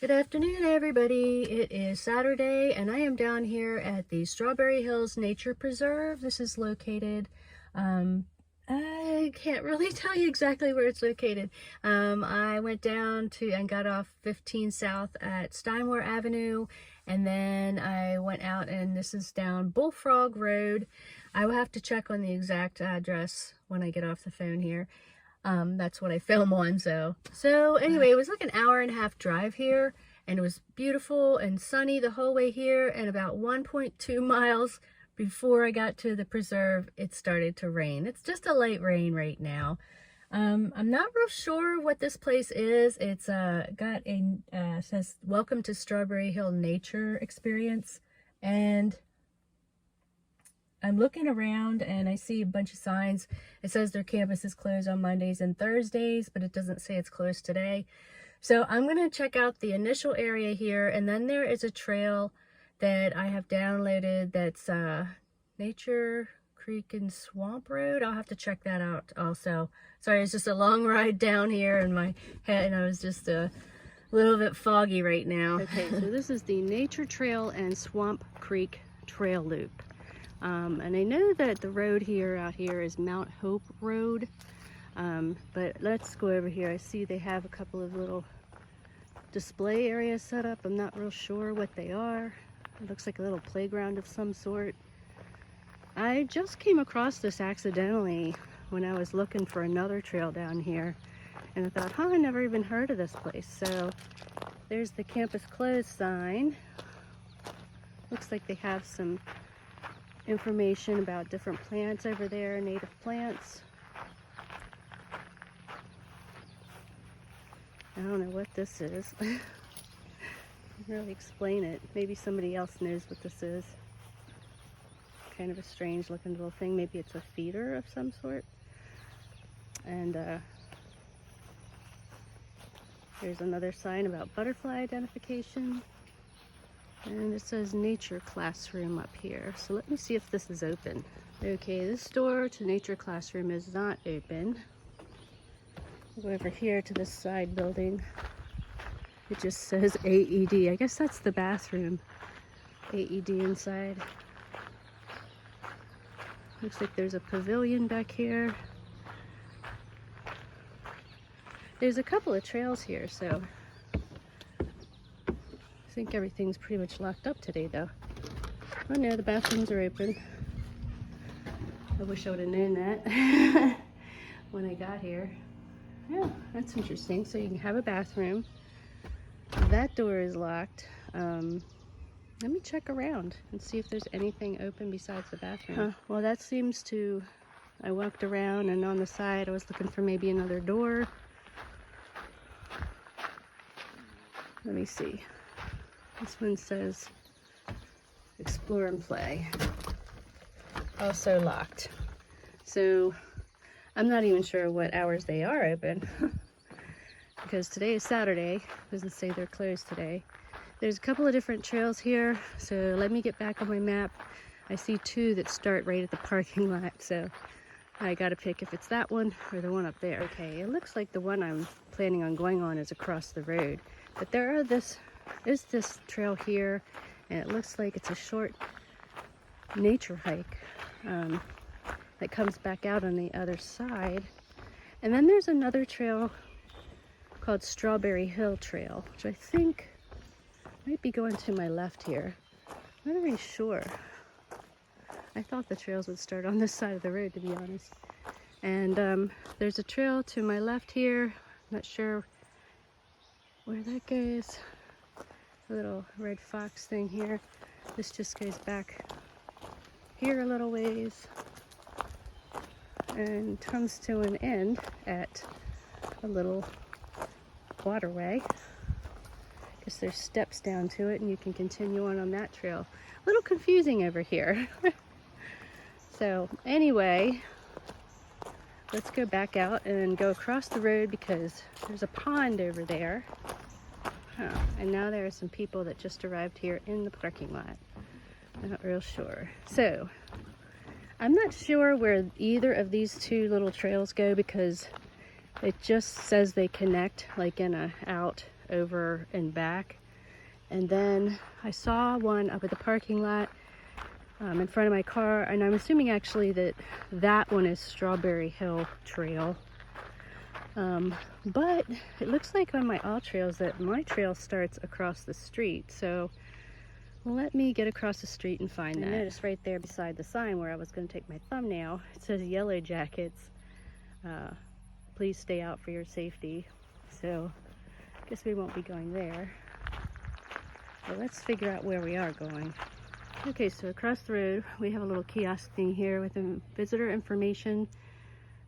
Good afternoon, everybody. It is Saturday, and I am down here at the Strawberry Hills Nature Preserve. This is located, I can't really tell you exactly where it's located. I went down to and got off 15 South at Steinmore Avenue, and then I went out, and this is down Bullfrog Road. I will have to check on the exact address when I get off the phone here. That's what I film on. So anyway, it was like an hour and a half drive here, and it was beautiful and sunny the whole way here, and about 1.2 miles before I got to the preserve, it started to rain. It's just a light rain right now. I'm not real sure what this place is. It's got a says welcome to Strawberry Hill Nature Experience, and I'm looking around and I see a bunch of signs. It says their campus is closed on Mondays and Thursdays, but it doesn't say it's closed today. So I'm going to check out the initial area here, and then there is a trail that I have downloaded that's Nature Creek and Swamp Road. I'll have to check that out also. Sorry, it's just a long ride down here in my head, and I was just a little bit foggy right now. Okay, so this is the Nature Trail and Swamp Creek Trail Loop. And I know that the road here out here is Mount Hope Road, but let's go over here. I see they have a couple of little display areas set up. I'm not real sure what they are. It looks like a little playground of some sort. I just came across this accidentally when I was looking for another trail down here, and I thought, I never even heard of this place. So there's the campus closed sign. Looks like they have some information about different plants over there, native plants. I don't know what this is. I can't really explain it. Maybe somebody else knows what this is. Kind of a strange looking little thing. Maybe it's a feeder of some sort. And there's another sign about butterfly identification. And it says Nature Classroom up here. So let me see if this is open. Okay, this door to Nature Classroom is not open. I'll go over here to this side building. It just says AED. I guess that's the bathroom. AED inside. Looks like there's a pavilion back here. There's a couple of trails here, so I think everything's pretty much locked up today, though. Oh no, the bathrooms are open. I wish I would have known that when I got here. Yeah, that's interesting. So you can have a bathroom. That door is locked. Let me check around and see if there's anything open besides the bathroom. Well, that seems to... I walked around, and on the side I was looking for maybe another door. Let me see. This one says explore and play. Also locked. So I'm not even sure what hours they are open because today is Saturday. It doesn't say they're closed today. There's a couple of different trails here, so let me get back on my map. I see two that start right at the parking lot, so I gotta pick if it's that one or the one up there. Okay, it looks like the one I'm planning on going on is across the road, but there are this trail here, and it looks like it's a short nature hike that comes back out on the other side. And then there's another trail called Strawberry Hill Trail, which I think might be going to my left here. I'm not really sure. I thought the trails would start on this side of the road, to be honest. And there's a trail to my left here. Not sure where that goes. A little red fox thing here. This just goes back here a little ways and comes to an end at a little waterway. I guess there's steps down to it, and you can continue on that trail. A little confusing over here. So anyway, let's go back out and go across the road because there's a pond over there. And now there are some people that just arrived here in the parking lot. I'm not real sure. So I'm not sure where either of these two little trails go because it just says they connect like in a out over and back. And then I saw one up at the parking lot in front of my car, and I'm assuming actually that that one is Strawberry Hill Trail. But it looks like on my all trails that my trail starts across the street, so let me get across the street and find that. I noticed right there beside the sign where I was going to take my thumbnail, it says Yellow Jackets, please stay out for your safety. So I guess we won't be going there. But let's figure out where we are going. Okay, so across the road we have a little kiosk thing here with visitor information.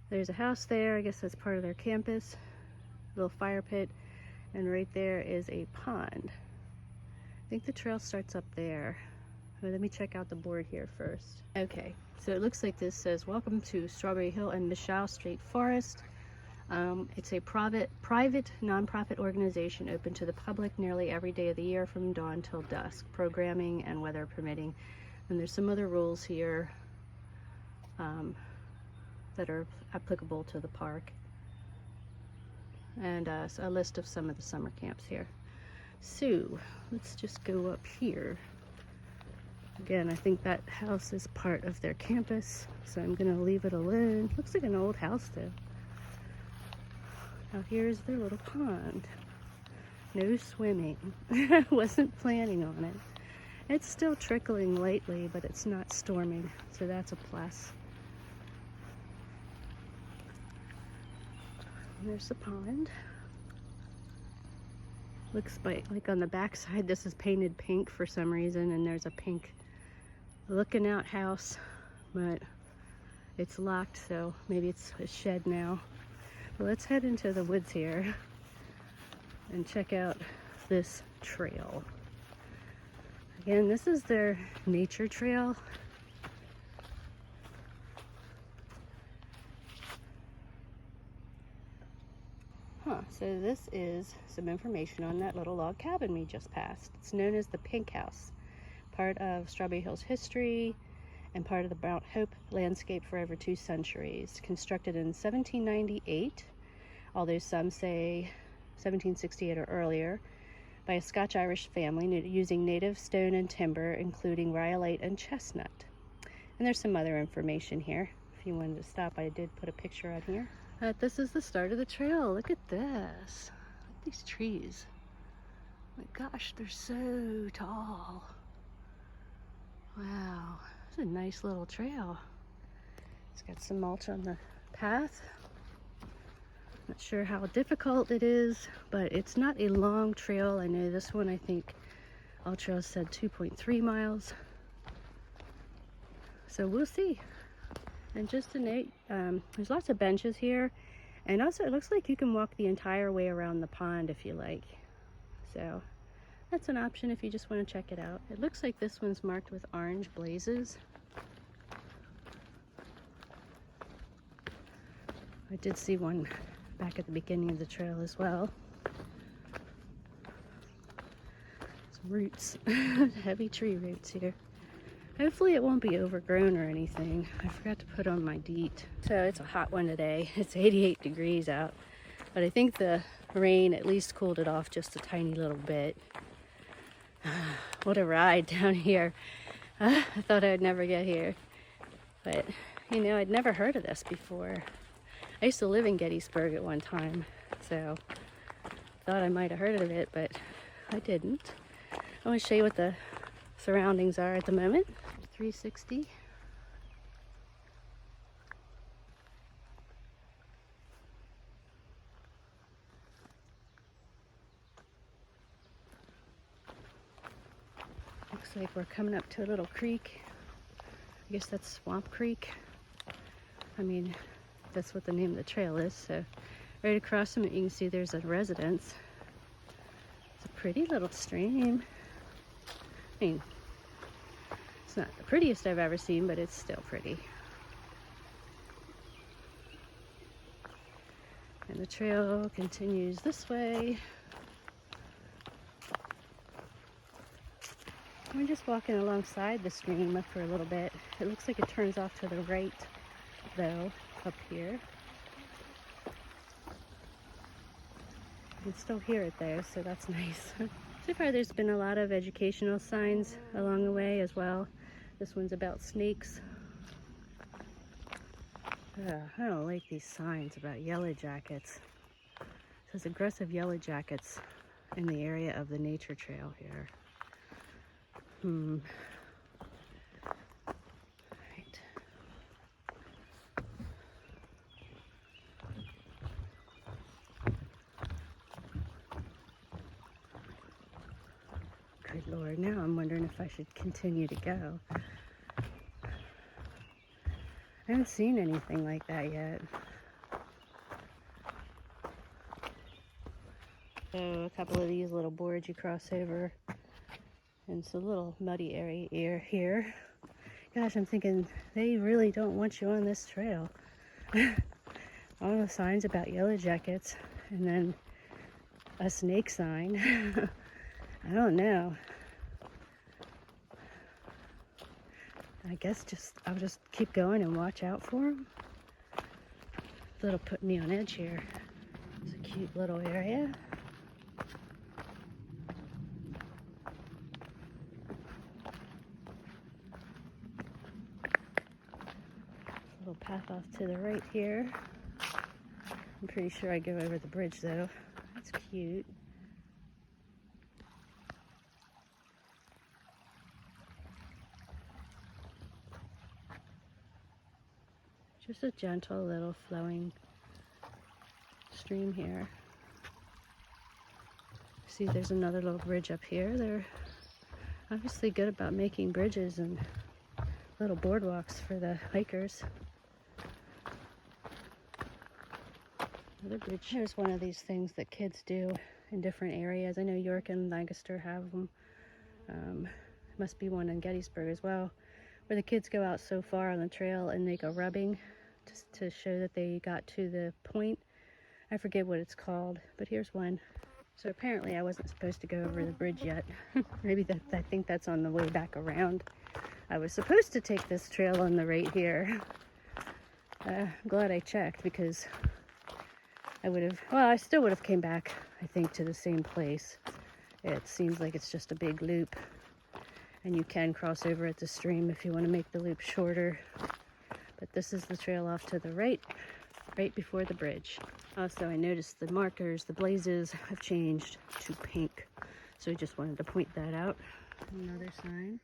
There's a house there, I guess that's part of their campus. A little fire pit, and right there is a pond. I think the trail starts up there. Well, let me check out the board here first. Okay, so it looks like this says, welcome to Strawberry Hill and Michelle State Forest. It's a private nonprofit organization open to the public nearly every day of the year from dawn till dusk, programming and weather permitting. And there's some other rules here that are applicable to the park. And a list of some of the summer camps here. So let's just go up here. Again, I think that house is part of their campus, so I'm gonna leave it alone. Looks like an old house though. Now here's their little pond. No swimming. Wasn't planning on it. It's still trickling lightly, but it's not storming, so that's a plus. And there's the pond. Looks like on the back side this is painted pink for some reason, and there's a pink looking out house, but it's locked, so maybe it's a shed now. But let's head into the woods here and check out this trail. Again, this is their nature trail. So this is some information on that little log cabin we just passed. It's known as the Pink House, part of Strawberry Hill's history and part of the Mount Hope landscape for over 2 centuries. Constructed in 1798, although some say 1768 or earlier, by a Scotch-Irish family using native stone and timber, including rhyolite and chestnut. And there's some other information here. If you wanted to stop, I did put a picture on here. This is the start of the trail. Look at this. Look at these trees. My gosh, they're so tall. Wow, it's a nice little trail. It's got some mulch on the path. Not sure how difficult it is, but it's not a long trail. I know this one, I think all trails said 2.3 miles. So we'll see. And just to note, there's lots of benches here, and also it looks like you can walk the entire way around the pond if you like. So that's an option if you just want to check it out. It looks like this one's marked with orange blazes. I did see one back at the beginning of the trail as well. Some roots, heavy tree roots here. Hopefully it won't be overgrown or anything. I forgot to put on my DEET. So it's a hot one today. It's 88 degrees out, but I think the rain at least cooled it off just a tiny little bit. What a ride down here. I thought I'd never get here, but you know, I'd never heard of this before. I used to live in Gettysburg at one time, so thought I might have heard of it, but I didn't. I want to show you what the surroundings are at the moment. 360. Looks like we're coming up to a little creek. I guess that's Swamp Creek. I mean, that's what the name of the trail is. So right across from it you can see there's a residence. It's a pretty little stream. I mean, it's not the prettiest I've ever seen, but it's still pretty. And the trail continues this way. We're just walking alongside the stream for a little bit. It looks like it turns off to the right, though, up here. can still hear it though, so that's nice. So far there's been a lot of educational signs along the way as well. This one's about snakes. I don't like these signs about yellow jackets. It says aggressive yellow jackets in the area of the nature trail here. Right. Good Lord, now I'm wondering if I should continue to go. I haven't seen anything like that yet. So a couple of these little boards you cross over. And it's a little muddy area here. Gosh, I'm thinking they really don't want you on this trail. All the signs about yellow jackets and then a snake sign. I don't know. I guess I'll just keep going and watch out for them. That'll put me on edge here. It's a cute little area. Little path off to the right here. I'm pretty sure I go over the bridge though. That's cute. Just a gentle little flowing stream here. See, there's another little bridge up here. They're obviously good about making bridges and little boardwalks for the hikers. Another bridge. Here's one of these things that kids do in different areas. I know York and Lancaster have them. Must be one in Gettysburg as well, where the kids go out so far on the trail and make a rubbing just to show that they got to the point. I forget what it's called, but here's one. So apparently I wasn't supposed to go over the bridge yet. Maybe I think that's on the way back around. I was supposed to take this trail on the right here. I'm glad I checked, because I still would have came back, I think, to the same place. It seems like it's just a big loop, and you can cross over at the stream if you want to make the loop shorter. But this is the trail off to the right before the bridge. Also, I noticed the markers, the blazes, have changed to pink. So I just wanted to point that out. Another sign,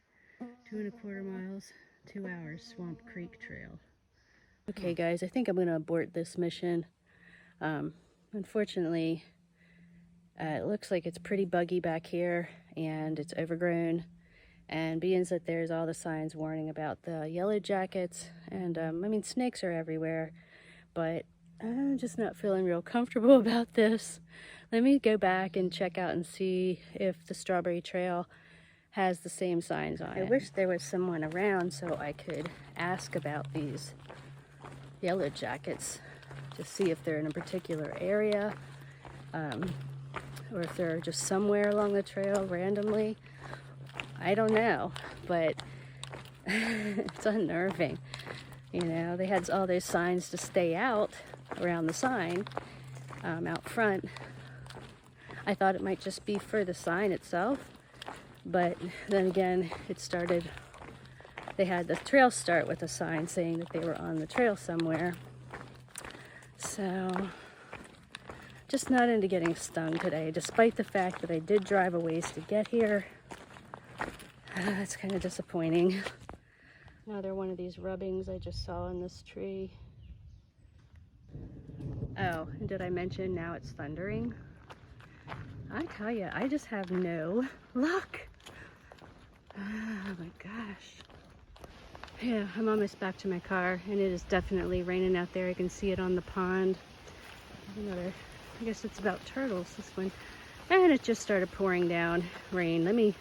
2¼ miles, 2 hours, Swamp Creek Trail. Okay guys, I think I'm gonna abort this mission. Unfortunately, it looks like it's pretty buggy back here and it's overgrown. And being that there's all the signs warning about the yellow jackets, and I mean, snakes are everywhere, but I'm just not feeling real comfortable about this. Let me go back and check out and see if the Strawberry Trail has the same signs on it. I wish there was someone around so I could ask about these yellow jackets to see if they're in a particular area, or if they're just somewhere along the trail randomly. I don't know, but it's unnerving. You know, they had all those signs to stay out around the sign, out front. I thought it might just be for the sign itself, but then again, they had the trail start with a sign saying that they were on the trail somewhere. So, just not into getting stung today, despite the fact that I did drive a ways to get here. It's kind of disappointing. Another one of these rubbings I just saw in this tree. Oh, and did I mention now it's thundering? I tell you, I just have no luck. Oh my gosh. Yeah, I'm almost back to my car, and it is definitely raining out there. I can see it on the pond. I guess it's about turtles, this one. And it just started pouring down rain. Let me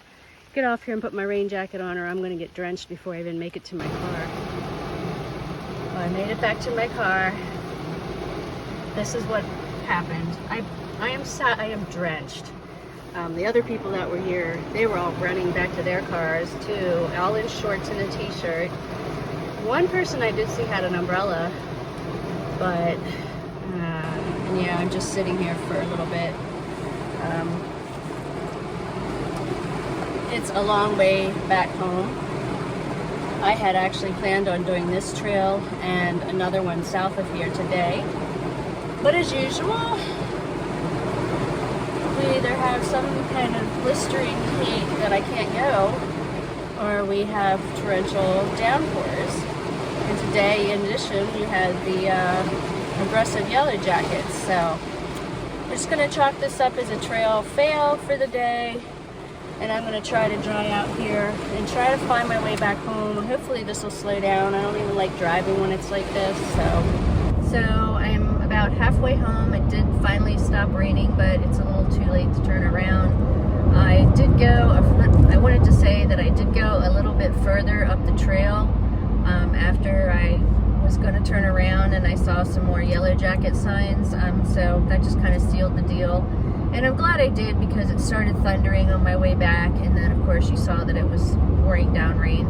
get off here and put my rain jacket on, or I'm going to get drenched before I even make it to my car. Well, I made it back to my car. This is what happened. I am drenched. The other people that were here, they were all running back to their cars too, all in shorts and a t-shirt. One person I did see had an umbrella, but yeah, I'm just sitting here for a little bit. It's a long way back home. I had actually planned on doing this trail and another one south of here today. But as usual, we either have some kind of blistering heat that I can't go, or we have torrential downpours. And today, in addition, we had the aggressive yellow jackets. So we're just going to chalk this up as a trail fail for the day. And I'm going to try to dry out here and try to find my way back home. And hopefully this will slow down. I don't even like driving when it's like this. So I'm about halfway home. It did finally stop raining, but it's a little too late to turn around. I wanted to say that I did go a little bit further up the trail after I was going to turn around, and I saw some more yellow jacket signs. So that just kind of sealed the deal. And I'm glad I did, because it started thundering on my way back, and then of course you saw that it was pouring down rain.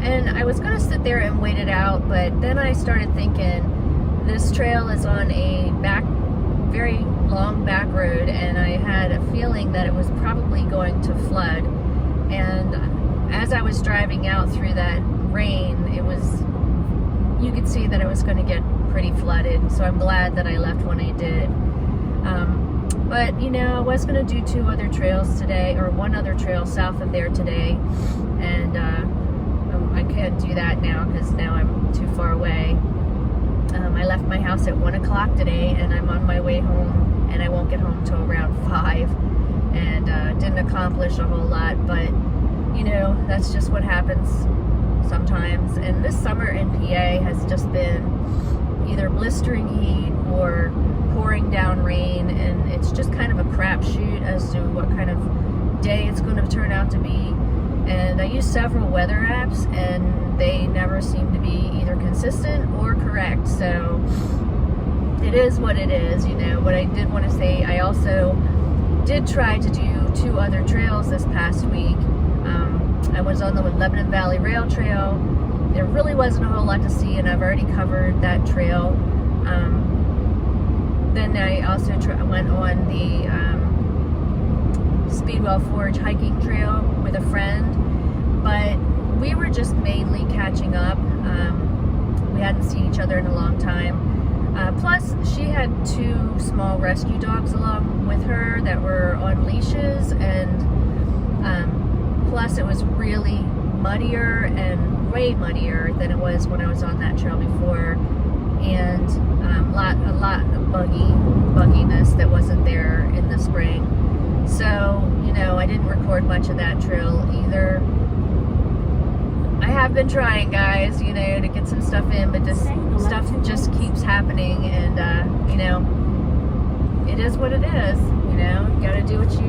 And I was going to sit there and wait it out, but then I started thinking, this trail is on a very long back road, and I had a feeling that it was probably going to flood. And as I was driving out through that rain, you could see that it was going to get pretty flooded, so I'm glad that I left when I did. But, you know, I was going to do two other trails today, or one other trail south of there today, and I can't do that now because now I'm too far away. I left my house at 1 o'clock today, and I'm on my way home, and I won't get home till around 5, and didn't accomplish a whole lot, but, you know, that's just what happens sometimes. And this summer in PA has just been either blistering heat or pouring down rain, and it's just kind of a crapshoot as to what kind of day it's going to turn out to be. And I use several weather apps, and they never seem to be either consistent or correct, so it is what it is, you know. What I did want to say, I also did try to do two other trails this past week. I was on the Lebanon Valley Rail Trail. There really wasn't a whole lot to see, and I've already covered that trail. Then I also went on the Speedwell Forge hiking trail with a friend, but we were just mainly catching up. We hadn't seen each other in a long time. Plus, she had two small rescue dogs along with her that were on leashes, and plus it was really muddier, and way muddier than it was when I was on that trail before, and a lot of bugginess that wasn't there in the spring. So, you know, I didn't record much of that trail either. I have been trying, guys, you know, to get some stuff in, but this stuff just keeps happening, and you know, it is what it is. You know, you gotta do what you